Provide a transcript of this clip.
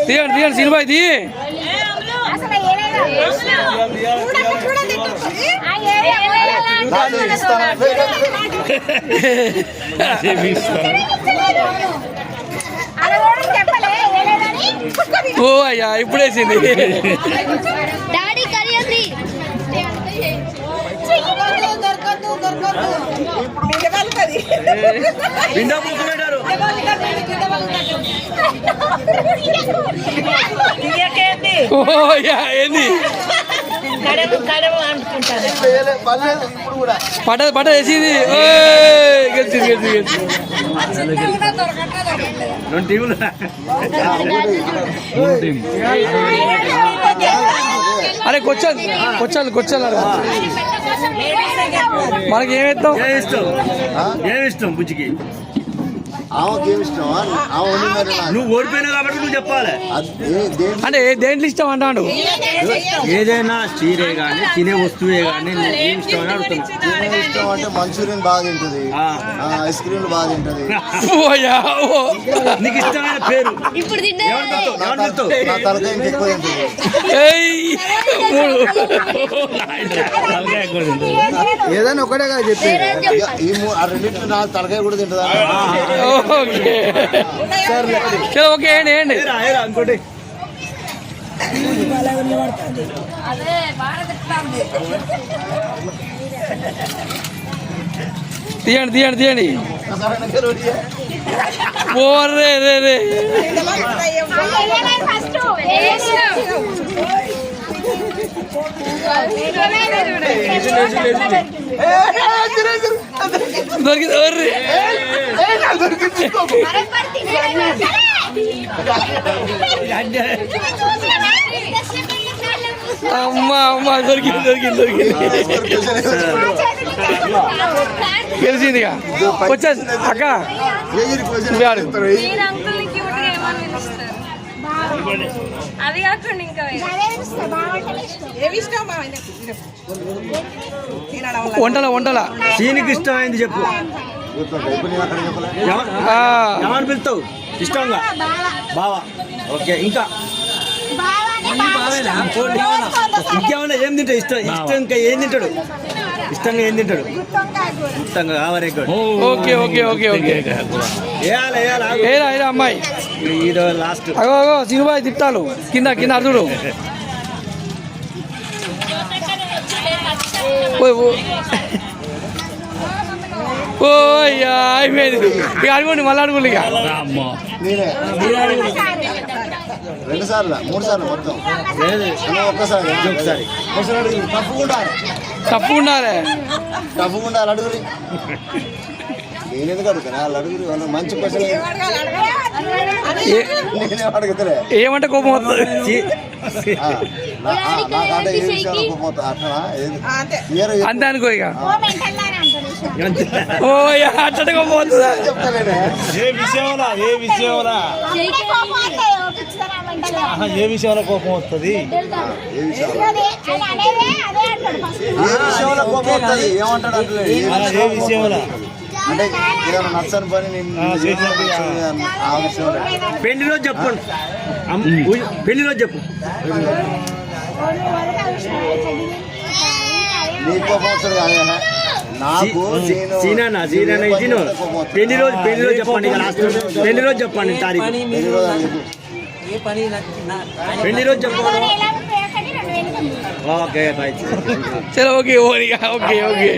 తీయండి తీయండి సినిమా ఇది ఓ అయ్యా ఇప్పుడేసింది ఏంది పట వేసింది గెలిచింది గెలిచింది గెలిచింది అరే కొచ్చాలి కొచ్చాలి కొచ్చాలి మనకి ఏమిస్తాం ఏమిష్టం బుజ్జికి నువ్వు ఓడిపోయినా కాబట్టి నువ్వు చెప్పాలి అంటే దేంట్లో ఇష్టం అంటాడు ఏదైనా చీరే కానీ తినే వస్తువే కానీ ఏమి ఇష్టం అని అడుగుతున్నా ఇష్టం అంటే మంచూరియన్ బాగా తింటది, ఐస్ క్రీమ్ బాగా తింటది. నీకు ఇష్టమైన పేరు నా తలకాయ ఇంకెక్కువ తింటది. ఏదైనా ఒకటే కదా చెప్పేది. ఈ ఆ రెండింటి నా తలకాయ కూడా తింటదా? ఓకే ఏంటి ఇంకోటి తీయండి తీయండి తీయండి ఓరే రే రే దొరికింది అమ్మా అమ్మా దొరికింది దొరికింది దొరికింది గెలిచిందిగా వచ్చేసి అక్క అది కాకుండా ఇంకా వంటల వంటల సీనికి ఇష్టమైంది చెప్పు. ఏమని పిలుస్తావు ఇష్టంగా? బావా. ఓకే ఇంకా ఇంకేమన్నా ఏం తింటాడు? ఇష్టం ఇష్టం ఇంకా ఏం తింటాడు? ఇష్టంగా ఏం తింటాడు? ఇష్టంగా కావరే. ఓకే ఓకే ఓకే ఓకే ఏరా అమ్మాయి ఈరోజు లాస్ట్ అగో అగో సినిమా తిప్తాలు కింద కింద అర్జుడు ఓ అయ్యా అయిపోయింది ఇక అడుగుండి మళ్ళీ అడుగుండి ఇక 2 సార్లు 3 సార్లు మొత్తం ఒక్కసారి ఒకసారి తప్పకుండా తప్పకుండా అడుగురి. నేను ఎందుకు అడుగుతాను? వాళ్ళు అడుగురి. వాళ్ళు మంచి క్వశ్చన్ నేనే అడుగుతారే. ఏమంటే కోపం వస్తుంది నాకంటే ఏ విషయంలో కోపం వస్తుంది అట్లా అంతే అనుకో ఇక ఓ అట్ట కోపం వస్తుందా? చెప్తానే ఏ విషయంలో కోపం వస్తుంది? ఏ విషయంలో కోపం వస్తుంది ఏమంటాడు అంటే ఏ విషయంలో అంటే ఏదైనా నచ్చని పని ఆ విషయంలో. పెళ్లి రోజు చెప్పండి. పెళ్లి రోజు చెప్పు. నీ కోపం వస్తుంది కాదే నాకు. సీనా పెళ్లి రోజు చెప్పండి. పెళ్లి రోజు చెప్పండి తారీఖు. పెళ్లి రోజు చెప్పండి. ఓకే చలో ఓకే ఓకే ఓకే